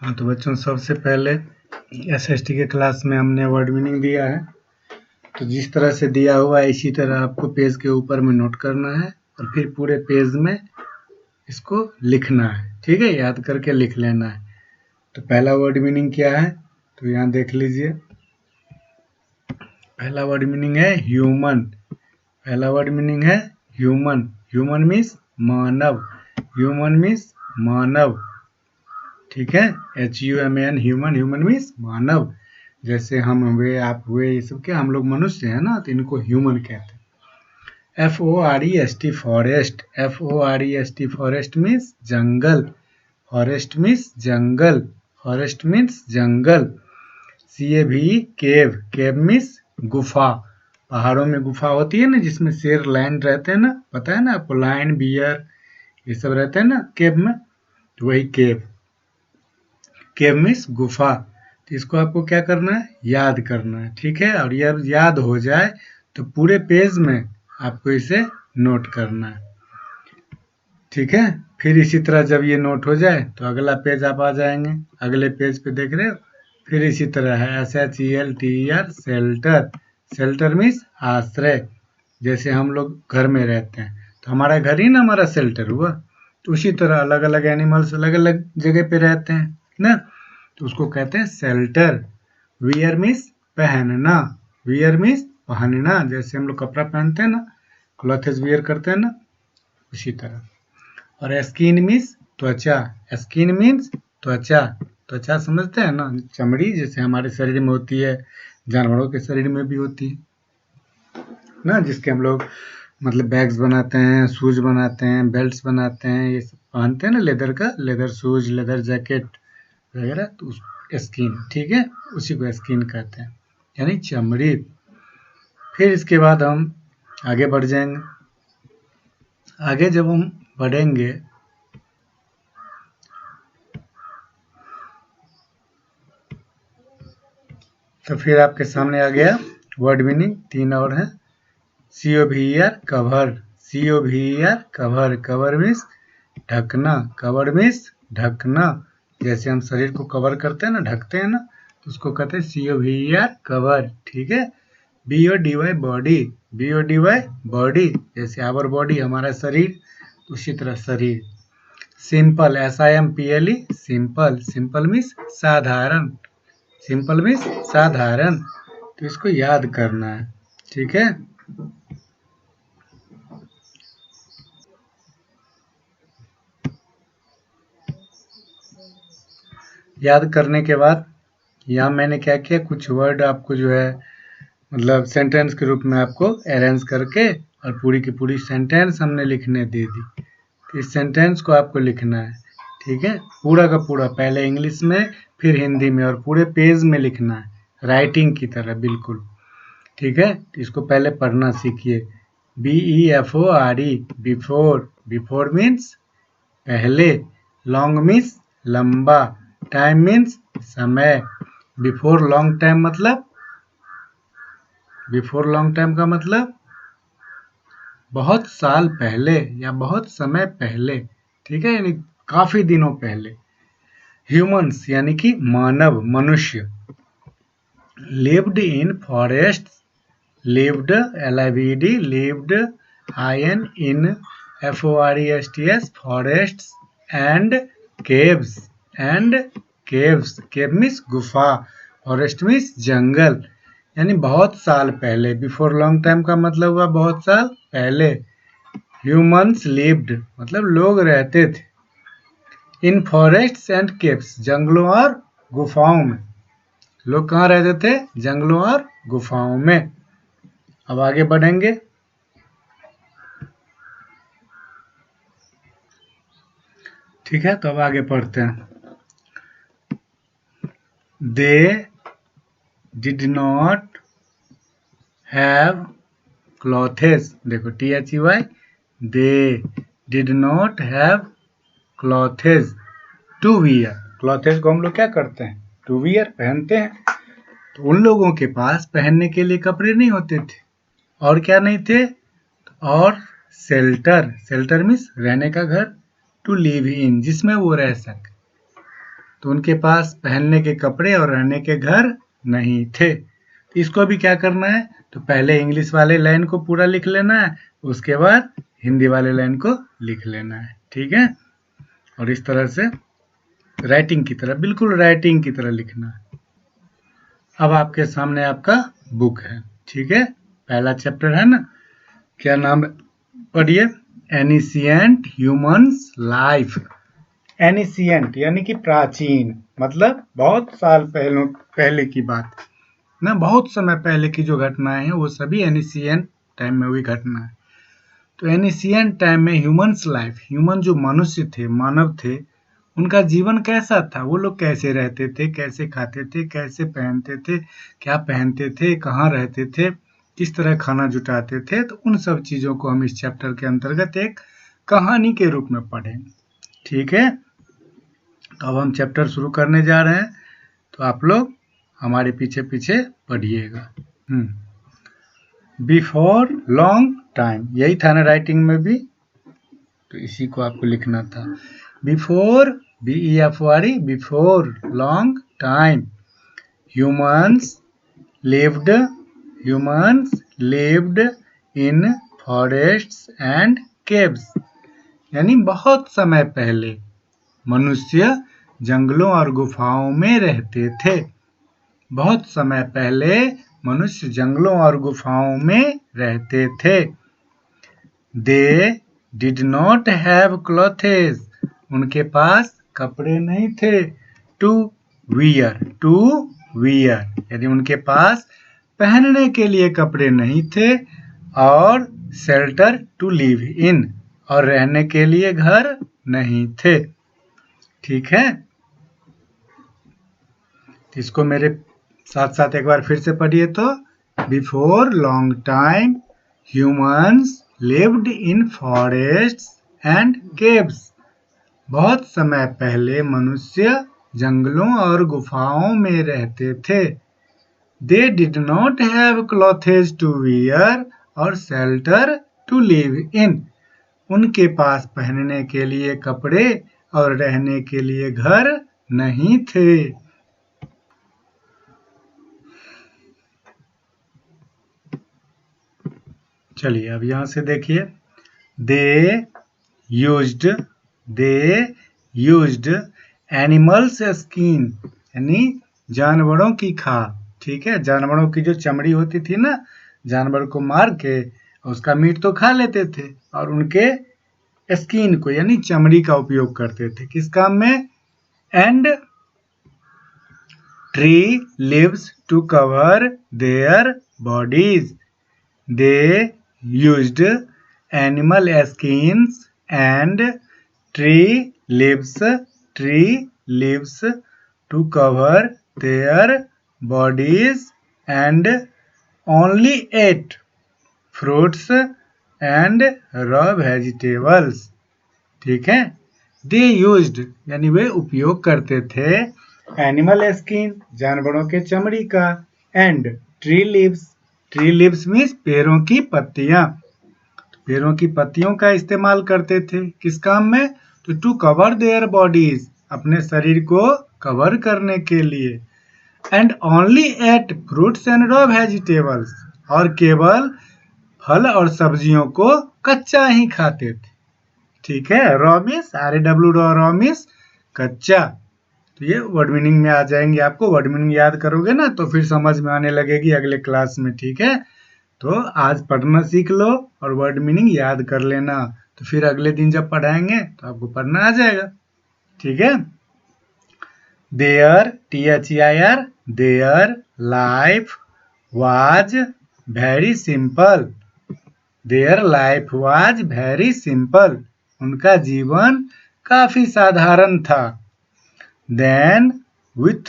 हाँ तो बच्चों, सबसे पहले एसएसटी के क्लास में हमने वर्ड मीनिंग दिया है, तो जिस तरह से दिया हुआ है इसी तरह आपको पेज के ऊपर में नोट करना है और फिर पूरे पेज में इसको लिखना है। ठीक है, याद करके लिख लेना है। तो पहला वर्ड मीनिंग क्या है, तो यहाँ देख लीजिए। पहला वर्ड मीनिंग है ह्यूमन। पहला वर्ड मीनिंग है ह्यूमन। ह्यूमन मीन्स मानव। ह्यूमन मीन्स मानव। ठीक है, HUMAN ह्यूमन। ह्यूमन मीन्स मानव। जैसे हम हुए, आप हुए, ये सब क्या हम लोग मनुष्य हैं ना, तो इनको ह्यूमन कहते हैं। FOREST forest. FOREST forest means जंगल। फॉरेस्ट मीन्स जंगल। फॉरेस्ट मीन्स जंगल। CAVE cave. केव मीन्स गुफा। पहाड़ों में गुफा होती है ना, जिसमें शेर लायन रहते हैं ना, पता है ना आपको, लायन, बियर, ये सब रहते हैं ना केव में, तो वही केव। केव मीन्स गुफा। तो इसको आपको क्या करना है, याद करना है। ठीक है, और यह याद हो जाए तो पूरे पेज में आपको इसे नोट करना है। ठीक है, फिर इसी तरह जब ये नोट हो जाए तो अगला पेज आप आ जाएंगे। अगले पेज पे देख रहे हो, फिर इसी तरह है SHELTER शेल्टर। शेल्टर मीन्स आश्रय। जैसे हम लोग घर में रहते हैं तो हमारा घर ही ना हमारा शेल्टर हुआ, तो उसी तरह अलग अलग एनिमल्स अलग अलग जगह पे रहते हैं ना, तो उसको कहते हैं शेल्टर। वियर मीन्स पहनना। वियर मीन्स पहनना, जैसे हम लोग कपड़ा पहनते हैं ना, क्लॉथेस वियर करते हैं ना, उसी तरह। और स्किन मीन्स त्वचा। स्किन मीन्स त्वचा। त्वचा समझते हैं ना, चमड़ी जैसे हमारे शरीर में होती है, जानवरों के शरीर में भी होती है ना, जिसके हम लोग मतलब बैग्स बनाते हैं, शूज बनाते हैं, बेल्ट्स बनाते हैं, ये सब पहनते हैं ना, लेदर का, लेदर शूज, लेदर जैकेट वगैरह, तो स्किन। ठीक है, उसी को स्किन कहते हैं, यानी चमड़ी। फिर इसके बाद हम आगे बढ़ जाएंगे। आगे जब हम बढ़ेंगे तो फिर आपके सामने आ गया वर्ड मीनिंग, 3 और हैं। COVER cover. COVER cover. Cover means ढकना। कवर मीन्स ढकना। जैसे हम शरीर को कवर करते हैं ना, ढकते हैं ना, तो उसको कहते हैं COVER कवर। ठीक है। BODY body. BODY बॉडी, जैसे आवर बॉडी हमारा शरीर, उसी तरह शरीर। Simple. SIMPLE simple. Simple means साधारण। सिंपल मीन्स साधारण। तो इसको याद करना है। ठीक है, याद करने के बाद यहाँ मैंने क्या किया, कुछ वर्ड आपको जो है मतलब सेंटेंस के रूप में आपको अरेंज करके और पूरी की पूरी सेंटेंस हमने लिखने दे दी। तो इस सेंटेंस को आपको लिखना है। ठीक है, पूरा का पूरा, पहले इंग्लिश में फिर हिंदी में, और पूरे पेज में लिखना है, राइटिंग की तरह बिल्कुल। ठीक है, तो इसको पहले पढ़ना सीखिए। BEFORE before. बिफोर मीन्स पहले। लॉन्ग मीन्स लंबा। टाइम मीन्स समय। बिफोर लॉन्ग टाइम मतलब, बिफोर लॉन्ग टाइम का मतलब बहुत साल पहले या बहुत समय पहले। ठीक है, यानी काफी दिनों पहले। ह्यूमंस यानी कि मानव, मनुष्य। Lived in forest. Lived, LIVED, lived, IN FORESTS, forests and caves. And caves. Cave means गुफा। फॉरेस्ट मीन्स जंगल, यानी बहुत साल पहले। बिफोर लॉन्ग टाइम का मतलब हुआ बहुत साल पहले। ह्यूमंस लिव्ड मतलब लोग रहते थे। इन फॉरेस्ट्स एंड केव्स, जंगलों और गुफाओं में। लोग कहाँ रहते थे, जंगलों और गुफाओं में। अब आगे बढ़ेंगे। ठीक है, तो अब आगे पढ़ते हैं। They did not have clothes. देखो THEY, they did not have clothes to wear. Clothes को हम लोग क्या करते हैं, टू वियर, पहनते हैं। तो उन लोगों के पास पहनने के लिए कपड़े नहीं होते थे। और क्या नहीं थे, और शेल्टर। शेल्टर मीन्स रहने का घर। टू लिव इन, जिसमें वो रह सके। तो उनके पास पहनने के कपड़े और रहने के घर नहीं थे। तो इसको भी क्या करना है, तो पहले इंग्लिश वाले लाइन को पूरा लिख लेना है, उसके बाद हिंदी वाले लाइन को लिख लेना है। ठीक है, और इस तरह से राइटिंग की तरह, बिल्कुल राइटिंग की तरह लिखना है। अब आपके सामने आपका बुक है। ठीक है, पहला चैप्टर है ना, क्या नाम पढ़िए, एनिशिएंट ह्यूमंस लाइफ। एनिशिएंट यानी कि प्राचीन, मतलब बहुत साल पहले की बात ना, बहुत समय पहले की जो घटनाएं हैं वो सभी एनिशिएंट टाइम में हुई घटना है। तो एनिशिएंट टाइम में ह्यूमंस लाइफ, ह्यूमन जो मनुष्य थे, मानव थे, उनका जीवन कैसा था, वो लोग कैसे रहते थे, कैसे खाते थे, कैसे पहनते थे, क्या पहनते थे, कहाँ रहते थे, किस तरह खाना जुटाते थे। तो उन सब चीज़ों को हम इस चैप्टर के अंतर्गत एक कहानी के रूप में पढ़ेंगे। ठीक है, तो अब हम चैप्टर शुरू करने जा रहे हैं, तो आप लोग हमारे पीछे पीछे पढ़िएगा। बिफोर लॉन्ग टाइम, यही था ना राइटिंग में भी, तो इसी को आपको लिखना था। Before, BEFORE, before long time, humans lived in forests and caves, यानी बहुत समय पहले मनुष्य जंगलों और गुफाओं में रहते थे। बहुत समय पहले मनुष्य जंगलों और गुफाओं में रहते थे। They did not have clothes, उनके पास कपड़े नहीं थे। To wear, यानी उनके पास पहनने के लिए कपड़े नहीं थे। और shelter to live in, और रहने के लिए घर नहीं थे। ठीक है, इसको मेरे साथ साथ एक बार फिर से पढ़िए तो। Before long time humans lived in forests and caves, बहुत समय पहले मनुष्य जंगलों और गुफाओं में रहते थे। They did not have clothes to wear और शेल्टर टू लिव इन, उनके पास पहनने के लिए कपड़े और रहने के लिए घर नहीं थे। चलिए अब यहां से देखिए, दे यूज्ड एनिमल्स स्किन, यानी जानवरों की खाल। ठीक है, जानवरों की जो चमड़ी होती थी ना, जानवर को मार के उसका मीट तो खा लेते थे, और उनके स्किन को यानी चमड़ी का उपयोग करते थे किस काम में। And tree leaves to cover their bodies, they used animal skins and tree leaves to cover their bodies and only ate fruits and raw vegetables। ठीक है, they used यानी वे उपयोग करते थे एनिमल स्किन, जानवरों के चमड़ी का, एंड ट्री लीव्स मीन्स पेड़ों की पत्तियां, पेड़ों की पत्तियों का इस्तेमाल करते थे किस काम में, तो टू कवर देयर बॉडीज, अपने शरीर को कवर करने के लिए। And only ate fruits and raw vegetables, और केवल फल और सब्जियों को कच्चा ही खाते थे। ठीक है, raw means RAW, raw means कच्चा। तो ये वर्ड मीनिंग में आ जाएंगे, आपको वर्ड मीनिंग याद करोगे ना तो फिर समझ में आने लगेगी अगले क्लास में। ठीक है, तो आज पढ़ना सीख लो और वर्ड मीनिंग याद कर लेना, तो फिर अगले दिन जब पढ़ाएंगे तो आपको पढ़ना आ जाएगा। ठीक है, their THEIR, their life was very simple, their life was very simple, उनका जीवन काफी साधारण था। Then with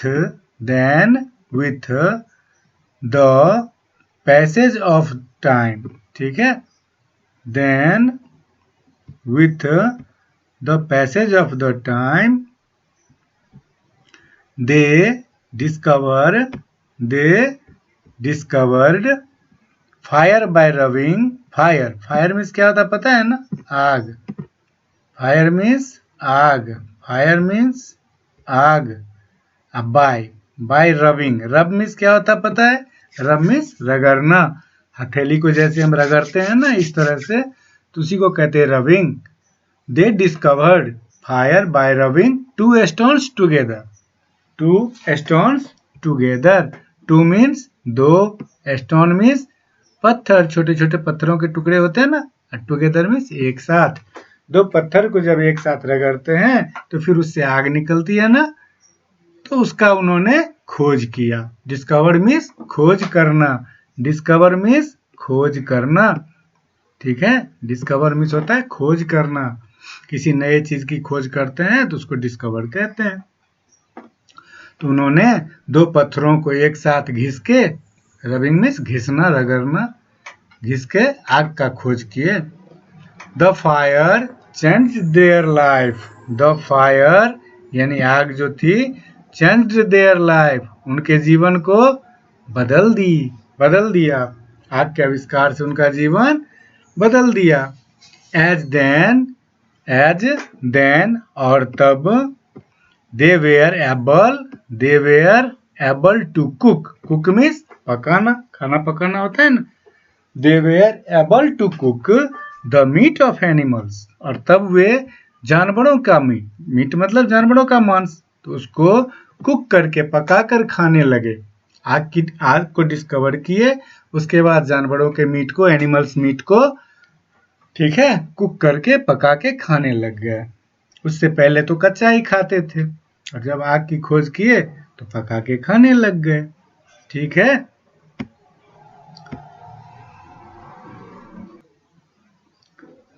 the passage of time, ठीक है, then with the passage of the time they discovered fire by rubbing fire। Fire means क्या होता है पता है ना, आग। फायर मीन्स आग, फायर मीन्स आग। अब बाय रबिंग, रब मीन्स क्या होता है पता है? रब मीन्स रगड़ना, हथेली को जैसे हम रगड़ते हैं ना इस तरह से, तो उसी को कहते हैं रबिंग। दे discovered fire bye rubbing 2 stones together. 2 stones together, 2 means 2, stone means पत्थर, छोटे छोटे पत्थरों के टुकड़े होते हैं ना, टुगेदर मीन्स एक साथ। 2 पत्थर को जब एक साथ रगड़ते हैं तो फिर उससे आग निकलती है ना, तो उसका उन्होंने खोज किया। डिस्कवर मीन्स खोज करना, डिस्कवर मीन्स खोज करना, ठीक है। डिस्कवर मीन्स होता है खोज करना, किसी नए चीज की खोज करते हैं तो उसको डिस्कवर कहते हैं। तो उन्होंने 2 पत्थरों को एक साथ घिस के, रबिंग मीन्स घिसना रगड़ना, घिस के आग का खोज किए। The fire changed their life, the fire यानी आग जो थी, चेंज्ड देयर लाइफ उनके जीवन को बदल दिया, आग के आविष्कार से उनका जीवन बदल दिया। एज देन और तब, they were able to cook means पकाना, खाना पकाना होता है ना, they were able to cook the meat of animals, और तब वे जानवरों का मीट मतलब जानवरों का मांस, तो उसको कुक करके पका कर खाने लगे। आग को डिस्कवर किए, उसके बाद जानवरों के मीट को, एनिमल्स मीट को, ठीक है, कुक करके पका के खाने लग गए। उससे पहले तो कच्चा ही खाते थे, और जब आग की खोज किए तो पका के खाने लग गए, ठीक है।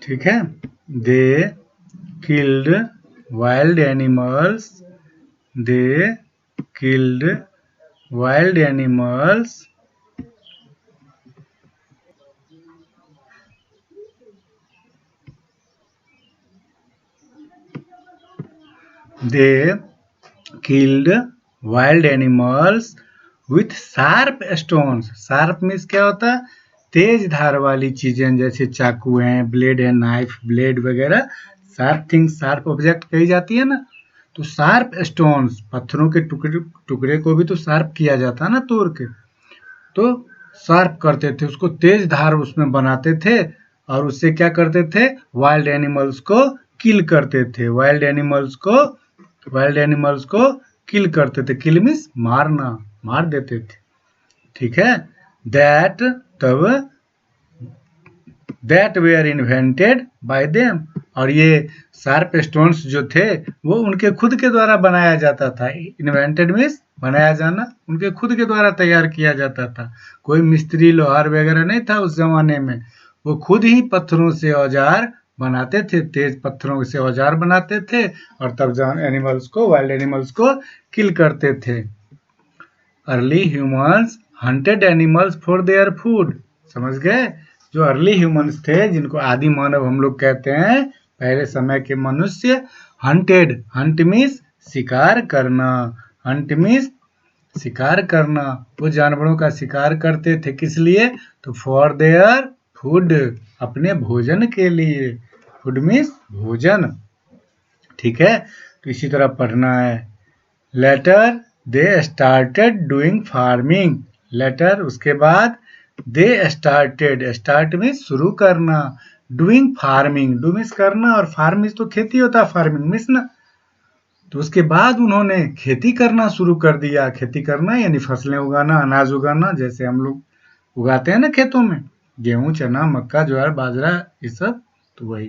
ठीक है, they killed wild animals, they killed wild animals, they killed wild animals with sharp stones. Sharp means क्या होता है? तेज धार वाली चीजें, जैसे चाकू हैं, ब्लेड है, नाइफ ब्लेड वगैरह, शार्प थिंग्स, शार्प ऑब्जेक्ट कही जाती है ना। तो शार्प स्टोन्स, पत्थरों के टुकड़े को भी तो शार्प किया जाता है ना, तोड़ के, तो शार्प करते थे उसको, तेज धार उसमें बनाते थे, और उससे क्या करते थे? वाइल्ड एनिमल्स को किल करते थे, वाइल्ड एनिमल्स को किल करते थे। किल मीन्स मारना, मार देते थे, ठीक है। That were invented by them, और ये शार्प स्टोन्स जो थे वो उनके खुद के द्वारा बनाया जाता था। इन्वेंटेड मीन्स बनाया जाना, उनके खुद के द्वारा तैयार किया जाता था। कोई मिस्त्री लोहार वगैरह नहीं था उस जमाने में, वो खुद ही पत्थरों से औजार बनाते थे, तेज पत्थरों से औजार बनाते थे, और तब एनिमल्स को, वाइल्ड एनिमल्स को किल करते थे। Early humans hunted animals for their food, समझ गए? जो अर्ली ह्यूमंस थे, जिनको आदि मानव हम लोग कहते हैं, पहले समय के मनुष्य, हंटेड, हंट मीन्स शिकार करना, हंट मीन्स शिकार करना, वो जानवरों का शिकार करते थे, किस लिए? तो फॉर देयर फूड, अपने भोजन के लिए, फूड मीन्स भोजन, ठीक है। तो इसी तरह पढ़ना है। Later they started doing farming, later उसके बाद, दे स्टार्ट मीन्स शुरू करना, डूइंग फार्मिंग, डू मीन्स करना, और फार्म मीन्स तो खेती होता है, फार्मिंग मीन्स ना, तो उसके बाद उन्होंने खेती करना शुरू कर दिया। खेती करना यानी फसलें उगाना, अनाज उगाना, जैसे हम लोग उगाते हैं ना खेतों में, गेहूं, चना, मक्का, ज्वार, बाजरा, ये सब, तो वही,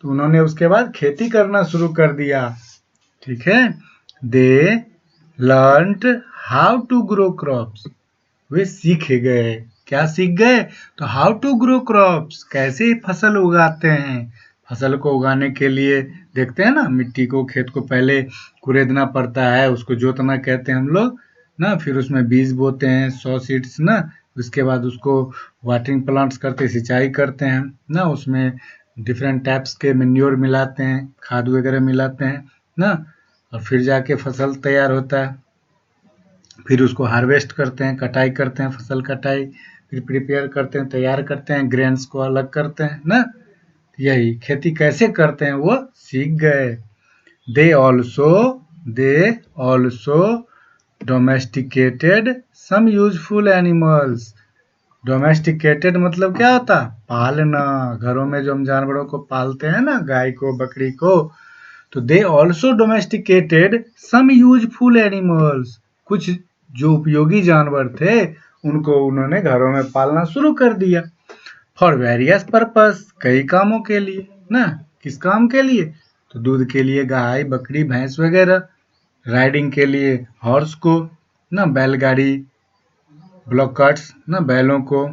तो उन्होंने उसके बाद खेती करना शुरू कर दिया, ठीक है। They learned how to grow crops, वे सीख गए, क्या सीख गए? तो हाउ टू ग्रो क्रॉप्स, कैसे फसल उगाते हैं। फसल को उगाने के लिए देखते हैं ना, मिट्टी को, खेत को पहले कुरेदना पड़ता है, उसको जोतना कहते हैं हम लोग ना, फिर उसमें बीज बोते हैं, 100 सीड्स ना, उसके बाद उसको वाटरिंग प्लांट्स करते, सिंचाई करते हैं ना, उसमें डिफरेंट टाइप्स के मेन्योर मिलाते हैं, खाद वगैरह मिलाते हैं ना, और फिर जाके फसल तैयार होता है। फिर उसको हार्वेस्ट करते हैं, कटाई करते हैं, फसल कटाई, फिर प्रिपेयर करते हैं, तैयार करते हैं, ग्रेन्स को अलग करते हैं ना, यही खेती कैसे करते हैं वो सीख गए। They also they also domesticated some useful animals. Domesticated मतलब क्या होता? पालना। घरों में जो हम जानवरों को पालते हैं ना, गाय को, बकरी को, तो they also domesticated some useful animals. कुछ जो उपयोगी जानवर थे उनको उन्होंने घरों में पालना शुरू कर दिया। फॉर वेरियस पर्पस, कई कामों के लिए ना। किस काम के लिए? तो दूध के लिए गाय, बकरी, भैंस वगैरह। राइडिंग के लिए हॉर्स को ना, बैलगाड़ी, ब्लॉक कार्ट्स ना, बैलों को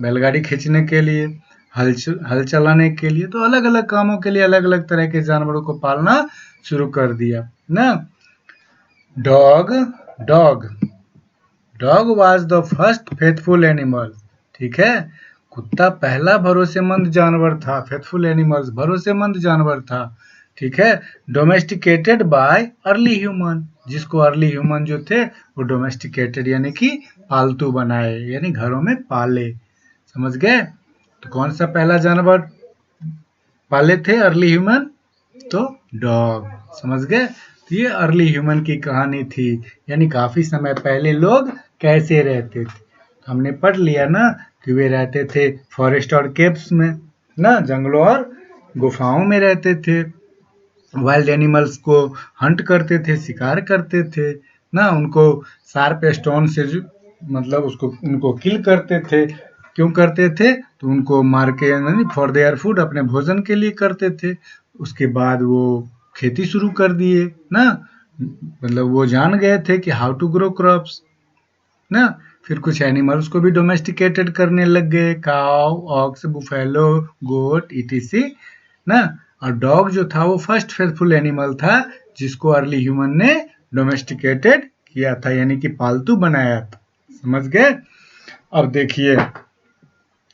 बैलगाड़ी खींचने के लिए, हल चलाने के लिए। तो अलग अलग कामों के लिए अलग अलग तरह के जानवरों को पालना शुरू कर दिया ना। Dog dog dog was the first faithful animal. ठीक है, कुत्ता पहला भरोसेमंद जानवर था। फेथफुल एनिमल्स, भरोसेमंद जानवर था। ठीक है, डोमेस्टिकेटेड बाय अर्ली ह्यूमन, जिसको अर्ली ह्यूमन जो थे वो डोमेस्टिकेटेड यानी कि पालतू बनाए, यानी घरों में पाले। समझ गए? तो कौन सा पहला जानवर पाले थे अर्ली ह्यूमन? तो डॉग। समझ गए? तो ये अर्ली ह्यूमन की कहानी थी, यानी काफी समय पहले लोग कैसे रहते थे। हमने पढ़ लिया ना कि वे रहते थे फॉरेस्ट और केव्स में ना, जंगलों और गुफाओं में रहते थे। वाइल्ड एनिमल्स को हंट करते थे, शिकार करते थे ना। उनको शार्प स्टोन से मतलब उसको उनको किल करते थे। क्यों करते थे? तो उनको मार के फॉर देयर फूड, अपने भोजन के लिए करते थे। उसके बाद वो खेती शुरू कर दिए ना, मतलब वो जान गए थे कि हाउ टू ग्रो क्रॉप्स ना। फिर कुछ एनिमल्स को भी डोमेस्टिकेटेड करने लग गए, काउ, ऑक्स, बुफेलो, गोट, ईटीसी ना। और डॉग जो था वो फर्स्ट फेथफुल एनिमल था जिसको अर्ली ह्यूमन ने डोमेस्टिकेटेड किया था, यानी कि पालतू बनाया था। समझ गए? अब देखिए,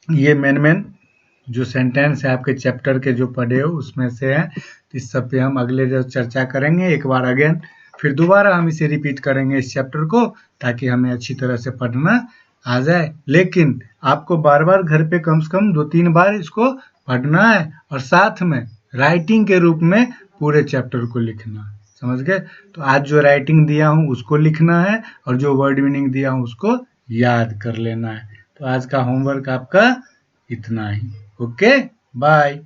ये मेन जो सेंटेंस है आपके चैप्टर के जो पढ़े हो उसमें से है। इस सब पे हम अगले जो चर्चा करेंगे एक बार अगेन, फिर दोबारा हम इसे रिपीट करेंगे इस चैप्टर को, ताकि हमें अच्छी तरह से पढ़ना आ जाए। लेकिन आपको बार बार घर पे कम से कम 2-3 बार इसको पढ़ना है, और साथ में राइटिंग के रूप में पूरे चैप्टर को लिखना है। समझ गए? तो आज जो राइटिंग दिया हूँ उसको लिखना है, और जो वर्ड मीनिंग दिया हूँ उसको याद कर लेना है। तो आज का होमवर्क आपका इतना ही। Okay, bye.